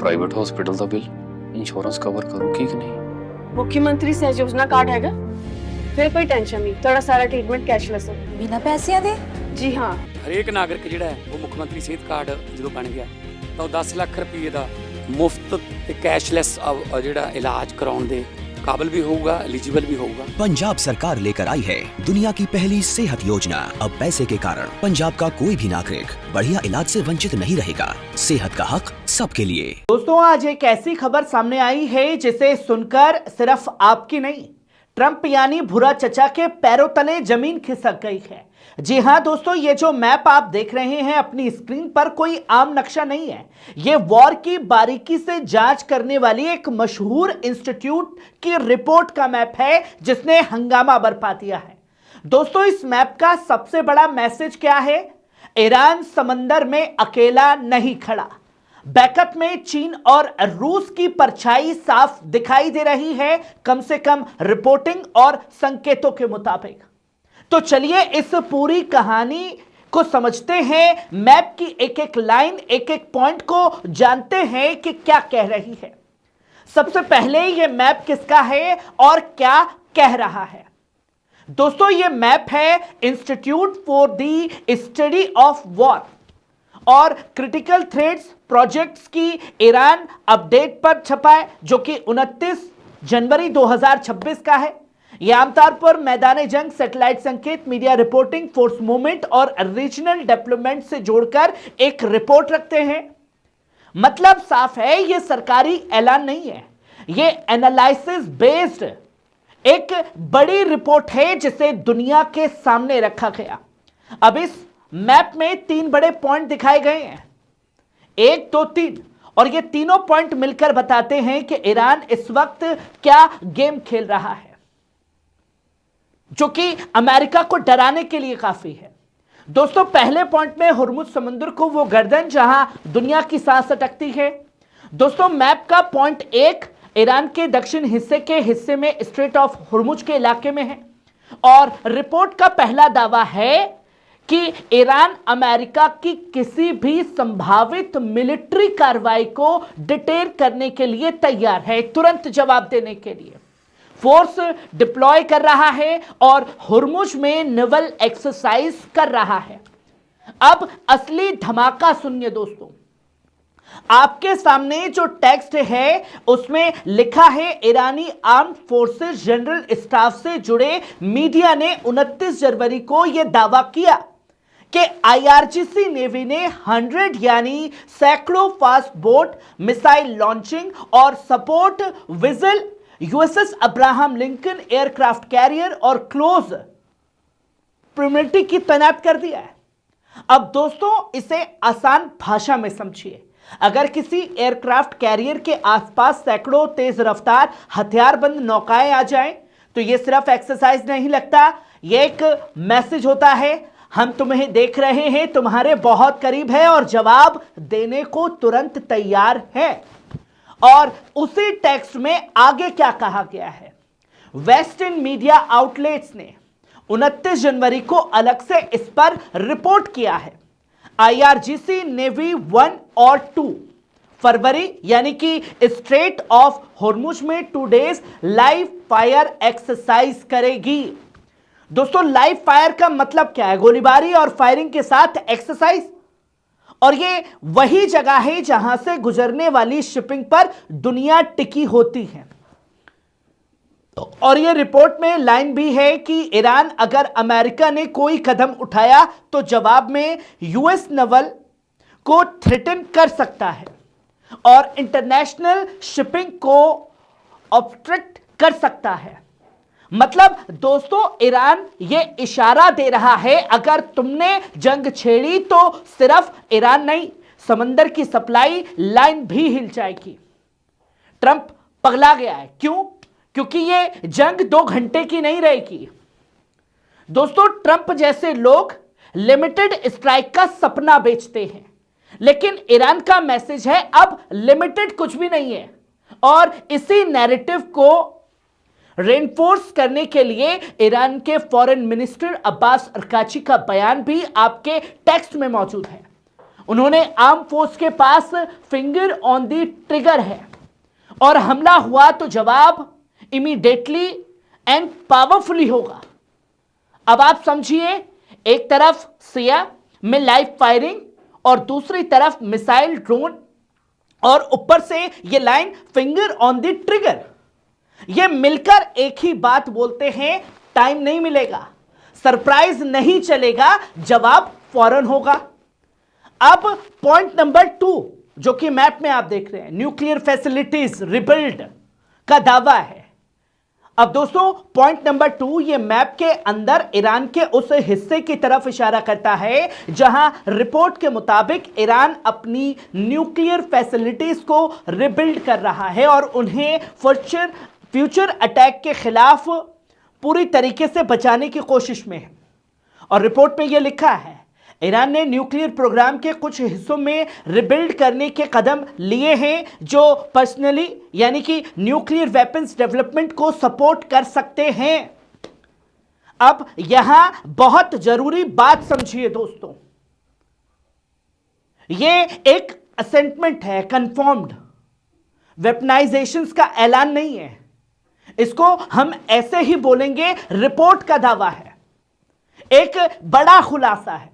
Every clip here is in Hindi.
ਪ੍ਰਾਈਵੇਟ ਹਸਪੀਟਲ ਦਾ ਬਿੱਲ ਇੰਸ਼ੋਰੈਂਸ ਕਵਰ ਕਰੂਗੀ ਕਿ ਨਹੀਂ? मुख्यमंत्री सहज योजना कार्ड हैगा, फिर कोई टेंशन नहीं, थोड़ा सारा ट्रीटमेंट कैशलेस है। बिना पैसिਆਂ ਦੇ? जी हाँ, ਹਰੇਕ ਨਾਗਰਿਕ ਜਿਹੜਾ ਹੈ ਉਹ ਮੁੱਖ ਮੰਤਰੀ ਸਿਹਤ ਕਾਰਡ ਜਦੋਂ ਬਣ ਗਿਆ ਤਾਂ ਉਹ 10 ਲੱਖ ਰੁਪਏ ਦਾ ਮੁਫਤ ਤੇ ਕੈਸ਼ਲੈਸ ਜਿਹੜਾ ਇਲਾਜ ਕਰਾਉਣ ਦੇ काबिल भी होगा, एलिजिबल भी होगा। पंजाब सरकार लेकर आई है दुनिया की पहली सेहत योजना। अब पैसे के कारण पंजाब का कोई भी नागरिक बढ़िया इलाज से वंचित नहीं रहेगा। सेहत का हक सबके लिए। दोस्तों, आज एक ऐसी खबर सामने आई है जिसे सुनकर सिर्फ आपकी नहीं, ट्रंप यानी भूरा चचा के पैरों तले जमीन खिसक गई है। जी हां दोस्तों, ये जो मैप आप देख रहे हैं अपनी स्क्रीन पर कोई आम नक्शा नहीं है। ये वॉर की बारीकी से जांच करने वाली एक मशहूर इंस्टीट्यूट की रिपोर्ट का मैप है जिसने हंगामा बरपा दिया है। दोस्तों, इस मैप का सबसे बड़ा मैसेज क्या है? ईरान समंदर में अकेला नहीं खड़ा। बैकअप में चीन और रूस की परछाई साफ दिखाई दे रही है, कम से कम रिपोर्टिंग और संकेतों के मुताबिक। तो चलिए इस पूरी कहानी को समझते हैं, मैप की एक एक लाइन, एक एक पॉइंट को जानते हैं कि क्या कह रही है। सबसे पहले ये मैप किसका है और क्या कह रहा है? दोस्तों, ये मैप है institute for the study of war और क्रिटिकल थ्रेड्स प्रोजेक्ट्स की ईरान अपडेट पर छपा है, जो कि 29 जनवरी 2026 का है। यह आमतौर पर मैदान जंग, सैटेलाइट संकेत, मीडिया रिपोर्टिंग, फोर्स मूवमेंट और रीजनल डेवलपमेंट से जोड़कर एक रिपोर्ट रखते हैं। मतलब साफ है, यह सरकारी ऐलान नहीं है, यह एनालिसिस बेस्ड एक बड़ी रिपोर्ट है जिसे दुनिया के सामने रखा गया। अब इस मैप में 3 बड़े पॉइंट दिखाए गए हैं, 1, 2, 3, और ये तीनों पॉइंट मिलकर बताते हैं कि ईरान इस वक्त क्या गेम खेल रहा है, जो कि अमेरिका को डराने के लिए काफी है। दोस्तों, पहले पॉइंट में हुर्मुज समुद्र को वो गर्दन जहां दुनिया की सांस अटकती है। दोस्तों, मैप का पॉइंट 1 ईरान के दक्षिण हिस्से में स्ट्रेट ऑफ हुर्मुज के इलाके में है और रिपोर्ट का पहला दावा है कि ईरान अमेरिका की किसी भी संभावित मिलिट्री कार्रवाई को डिटेल करने के लिए तैयार है, तुरंत जवाब देने के लिए फोर्स डिप्लॉय कर रहा है और हुर्मुज में नेवल एक्सरसाइज कर रहा है। अब असली धमाका सुनिए दोस्तों, आपके सामने जो टेक्स्ट है उसमें लिखा है, ईरानी आर्म्ड फोर्सेस जनरल स्टाफ से जुड़े मीडिया ने 29 जनवरी को यह दावा किया कि IRGC नेवी ने 100 यानी सैकड़ों फास्ट बोट मिसाइल लॉन्चिंग और support vigil USS Abraham Lincoln aircraft carrier और क्लोज प्रोमिलिटी की तैनात कर दिया है। अब दोस्तों, इसे आसान भाषा में समझिए। अगर किसी एयरक्राफ्ट कैरियर के आसपास सैकड़ों तेज रफ्तार हथियारबंद नौकाएं आ जाएं, तो यह सिर्फ एक्सरसाइज नहीं लगता, यह एक मैसेज होता है, हम तुम्हें देख रहे हैं, तुम्हारे बहुत करीब है और जवाब देने को तुरंत तैयार है। और उसी टेक्स्ट में आगे क्या कहा गया है? वेस्टर्न मीडिया आउटलेट्स ने 29 जनवरी को अलग से इस पर रिपोर्ट किया है। IRGC नेवी 1 और 2 फरवरी यानी कि स्ट्रेट ऑफ हुर्मुज में 2 डेज लाइव फायर एक्सरसाइज करेगी। दोस्तों, लाइव फायर का मतलब क्या है? गोलीबारी और फायरिंग के साथ एक्सरसाइज। और ये वही जगह है जहां से गुजरने वाली शिपिंग पर दुनिया टिकी होती है। और ये रिपोर्ट में लाइन भी है कि ईरान अगर अमेरिका ने कोई कदम उठाया तो जवाब में US नेवल को थ्रेटन कर सकता है और इंटरनेशनल शिपिंग को ऑब्स्ट्रक्ट कर सकता है। मतलब दोस्तों, ईरान ये इशारा दे रहा है, अगर तुमने जंग छेड़ी तो सिर्फ ईरान नहीं, समंदर की सप्लाई लाइन भी हिल जाएगी। ट्रंप पगला गया है। क्यों? क्योंकि ये जंग 2 घंटे की नहीं रहेगी। दोस्तों, ट्रंप जैसे लोग लिमिटेड स्ट्राइक का सपना बेचते हैं, लेकिन ईरान का मैसेज है अब लिमिटेड कुछ भी नहीं है। और इसी नैरेटिव को रेनफोर्स करने के लिए ईरान के फॉरेन मिनिस्टर अब्बास अरकाची का बयान भी आपके टेक्स्ट में मौजूद है। उन्होंने आर्म फोर्स के पास फिंगर ऑन द ट्रिगर है और हमला हुआ तो जवाब इमीडिएटली एंड पावरफुली होगा। अब आप समझिए, एक तरफ सिया में लाइव फायरिंग और दूसरी तरफ मिसाइल ड्रोन और ऊपर से ये line finger on the trigger. ये मिलकर एक ही बात बोलते हैं, टाइम नहीं मिलेगा, सरप्राइज नहीं चलेगा, जवाब फौरन होगा। अब पॉइंट नंबर 2 जो कि मैप में आप देख रहे हैं, न्यूक्लियर फैसिलिटीज रिबिल्ड का दावा है। अब दोस्तों पॉइंट नंबर 2 ये मैप के अंदर ईरान के उस हिस्से की तरफ इशारा करता है जहां रिपोर्ट के मुताबिक ईरान अपनी न्यूक्लियर फैसिलिटीज को रिबिल्ड कर रहा है और उन्हें फ्यूचर अटैक के खिलाफ पूरी तरीके से बचाने की कोशिश में है। और रिपोर्ट में यह लिखा है, ईरान ने न्यूक्लियर प्रोग्राम के कुछ हिस्सों में रिबिल्ड करने के कदम लिए हैं जो पर्सनली यानी कि न्यूक्लियर वेपन्स डेवलपमेंट को सपोर्ट कर सकते हैं। अब यहां बहुत जरूरी बात समझिए दोस्तों, यह एक असेंटमेंट है, कंफर्म्ड वेपनाइजेशंस का ऐलान नहीं है। इसको हम ऐसे ही बोलेंगे, रिपोर्ट का दावा है, एक बड़ा खुलासा है।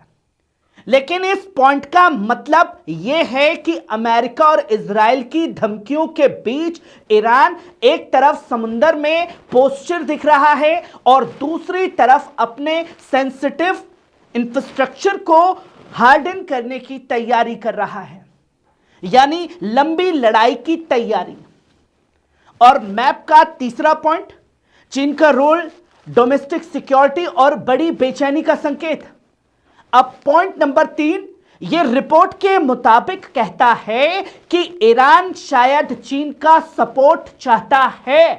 लेकिन इस पॉइंट का मतलब यह है कि अमेरिका और इजराइल की धमकियों के बीच ईरान एक तरफ समुंदर में पोस्चर दिख रहा है और दूसरी तरफ अपने सेंसिटिव इंफ्रास्ट्रक्चर को हार्डन करने की तैयारी कर रहा है, यानी लंबी लड़ाई की तैयारी। और मैप का तीसरा पॉइंट, चीन का रोल डोमेस्टिक सिक्योरिटी और बड़ी बेचैनी का संकेत। अब पॉइंट नंबर 3 यह रिपोर्ट के मुताबिक कहता है कि ईरान शायद चीन का सपोर्ट चाहता है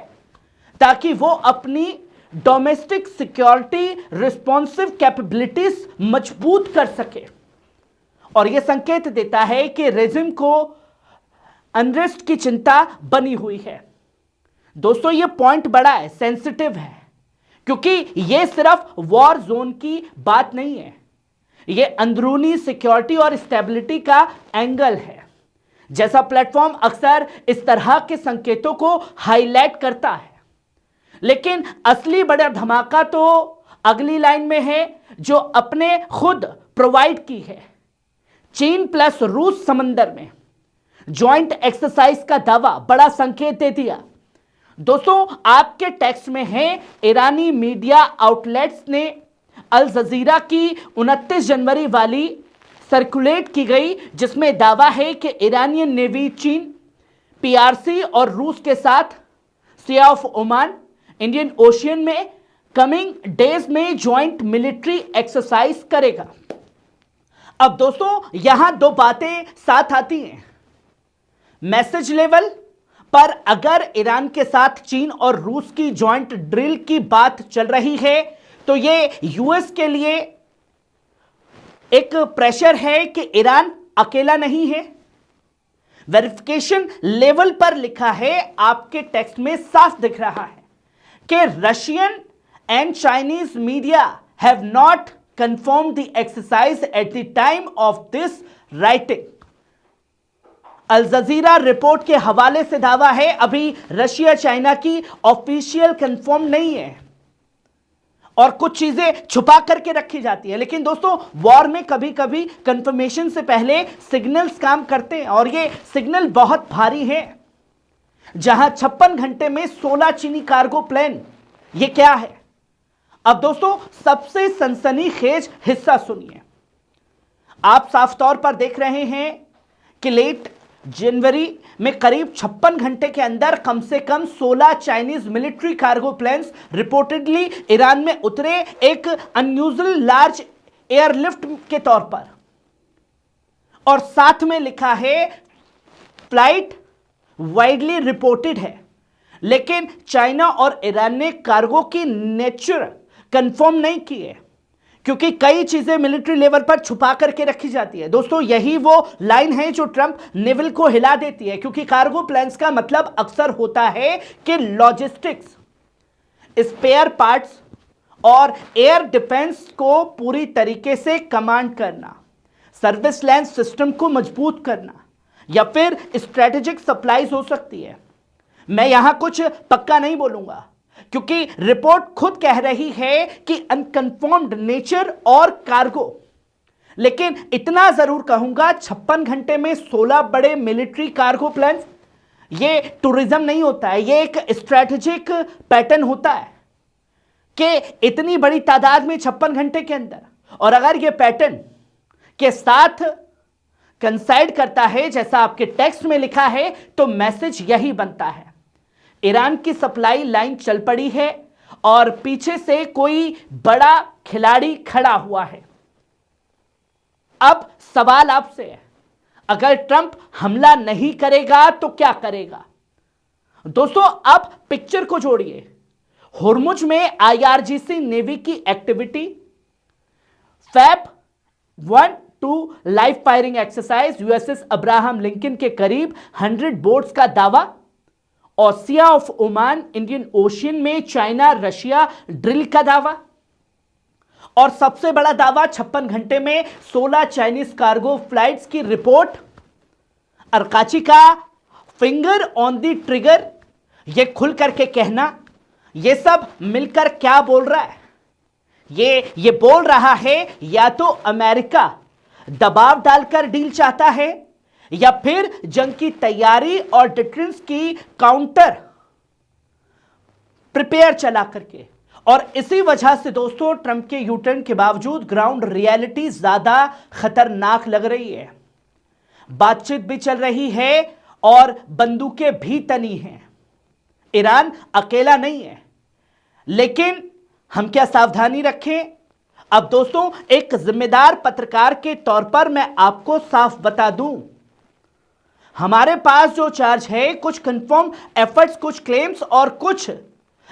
ताकि वो अपनी डोमेस्टिक सिक्योरिटी रिस्पॉन्सिव कैपेबिलिटीज मजबूत कर सके। और यह संकेत देता है कि रेजिम को अनरेस्ट की चिंता बनी हुई है। दोस्तों यह पॉइंट बड़ा है, सेंसिटिव है, क्योंकि यह सिर्फ वॉर जोन की बात नहीं है, यह अंदरूनी सिक्योरिटी और स्टेबिलिटी का एंगल है। जैसा प्लेटफॉर्म अक्सर इस तरह के संकेतों को हाईलाइट करता है, लेकिन असली बड़ा धमाका तो अगली लाइन में है जो अपने खुद प्रोवाइड की है। चीन प्लस रूस समंदर में ज्वाइंट एक्सरसाइज का दावा बड़ा संकेत दे दिया। दोस्तों आपके टेक्स्ट में है, ईरानी मीडिया आउटलेट्स ने अल जजीरा की 29 जनवरी वाली सर्कुलेट की गई जिसमें दावा है कि ईरानियन नेवी चीन, पीआरसी और रूस के साथ सी ऑफ ओमान, इंडियन ओशियन में कमिंग डेज में ज्वाइंट मिलिट्री एक्सरसाइज करेगा। अब दोस्तों यहां दो बातें साथ आती हैं। मैसेज लेवल पर अगर ईरान के साथ चीन और रूस की ज्वाइंट ड्रिल की बात चल रही है तो ये यूएस के लिए एक प्रेशर है कि ईरान अकेला नहीं है। वेरिफिकेशन लेवल पर लिखा है, आपके टेक्स्ट में साफ दिख रहा है कि Russian and Chinese media have not confirmed the exercise at the time of this writing. Al Jazeera report के हवाले से दावा है, अभी रशिया चाइना की ऑफिशियल कंफर्म नहीं है और कुछ चीजें छुपा करके रखी जाती है। लेकिन दोस्तों वॉर में कभी कभी कंफर्मेशन से पहले सिग्नल्स काम करते हैं और ये सिग्नल बहुत भारी है। जहां 56 घंटे में 16 चीनी कार्गो प्लेन, ये क्या है? अब दोस्तों सबसे सनसनीखेज हिस्सा सुनिए। आप साफ तौर पर देख रहे हैं कि लेट जनवरी में करीब 56 घंटे के अंदर कम से कम 16 Chinese military cargo planes reportedly Iran में उतरे, एक अनयूजुअल लार्ज एयरलिफ्ट के तौर पर। और साथ में लिखा है फ्लाइट वाइडली रिपोर्टेड है, लेकिन चाइना और ईरान ने कार्गो की नेचर कंफर्म नहीं की है क्योंकि कई चीजें मिलिट्री लेवल पर छुपा करके रखी जाती है। दोस्तों यही वो लाइन है जो ट्रंप नेवल को हिला देती है, क्योंकि कार्गो प्लेन्स का मतलब अक्सर होता है कि लॉजिस्टिक्स, स्पेयर पार्ट्स और एयर डिफेंस को पूरी तरीके से कमांड करना। सर्विस लाइन सिस्टम को मजबूत करना, या फिर स्ट्रेटेजिक सप्लाईज हो सकती है। मैं यहां कुछ पक्का नहीं बोलूंगा, क्योंकि रिपोर्ट खुद कह रही है कि अनकन्फर्म्ड नेचर और कार्गो। लेकिन इतना जरूर कहूंगा, 56 घंटे में 16 बड़े मिलिट्री कार्गो प्लान्स, ये टूरिज्म नहीं होता है, ये एक स्ट्रेटेजिक पैटर्न होता है कि इतनी बड़ी तादाद में 56 घंटे के अंदर। और अगर ये पैटर्न के साथ कंसाइड करता है जैसा आपके टेक्स्ट में लिखा है, तो मैसेज यही बनता है, ईरान की सप्लाई लाइन चल पड़ी है और पीछे से कोई बड़ा खिलाड़ी खड़ा हुआ है। अब सवाल आपसे है, अगर ट्रंप हमला नहीं करेगा तो क्या करेगा? दोस्तों, आप पिक्चर को जोड़िए। होर्मुज में आईआरजीसी नेवी की activity, Feb 1-2 live firing exercise, USS Abraham Lincoln के करीब 100 बोट्स का दावा, और sea of Oman Indian Ocean में चाइना रशिया ड्रिल का दावा, और सबसे बड़ा दावा 56 घंटे में 16 चाइनीज कार्गो फ्लाइट्स की रिपोर्ट। अरकाची का फिंगर ऑन द ट्रिगर, यह खुल करके कहना, यह सब मिलकर क्या बोल रहा है? ये बोल रहा है या तो अमेरिका दबाव डालकर डील चाहता है, या फिर जंग की तैयारी और डिफेंस की काउंटर प्रिपेयर चला करके। और इसी वजह से दोस्तों, ट्रंप के यूटर्न के बावजूद ग्राउंड रियलिटी ज्यादा खतरनाक लग रही है। बातचीत भी चल रही है और बंदूकें भी तनी हैं। ईरान अकेला नहीं है, लेकिन हम क्या सावधानी रखें? अब दोस्तों, एक जिम्मेदार पत्रकार के तौर पर मैं आपको साफ बता दूं, हमारे पास जो चार्ज है, कुछ कंफर्म एफर्ट्स, कुछ क्लेम्स और कुछ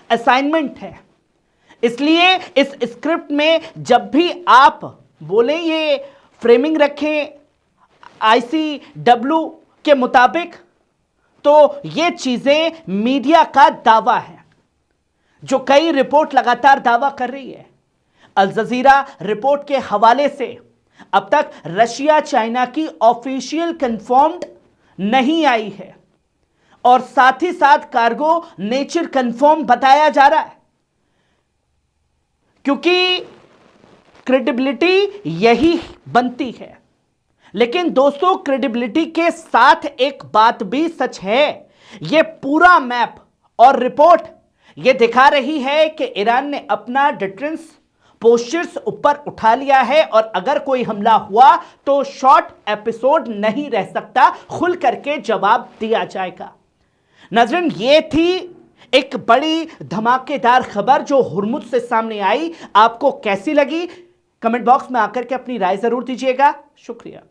असाइनमेंट है। इसलिए इस स्क्रिप्ट में जब भी आप बोलें, ये फ्रेमिंग रखें ICW के मुताबिक, तो ये चीजें मीडिया का दावा है, जो कई रिपोर्ट लगातार दावा कर रही है। अल जजीरा रिपोर्ट के हवाले से अब तक रशिया चाइना की ऑफिशियल कंफर्म्ड नहीं आई है, और साथ ही साथ कार्गो नेचर कंफर्म बताया जा रहा है, क्योंकि क्रेडिबिलिटी यही बनती है। लेकिन दोस्तों, क्रेडिबिलिटी के साथ एक बात भी सच है, यह पूरा मैप और रिपोर्ट यह दिखा रही है कि ईरान ने अपना डिफेंस पोस्चर्स ऊपर उठा लिया है, और अगर कोई हमला हुआ तो शॉर्ट एपिसोड नहीं रह सकता, खुल करके जवाब दिया जाएगा। नाज़रीन, ये थी एक बड़ी धमाकेदार खबर जो हुर्मुज से सामने आई। आपको कैसी लगी? कमेंट बॉक्स में आकर के अपनी राय जरूर दीजिएगा। शुक्रिया।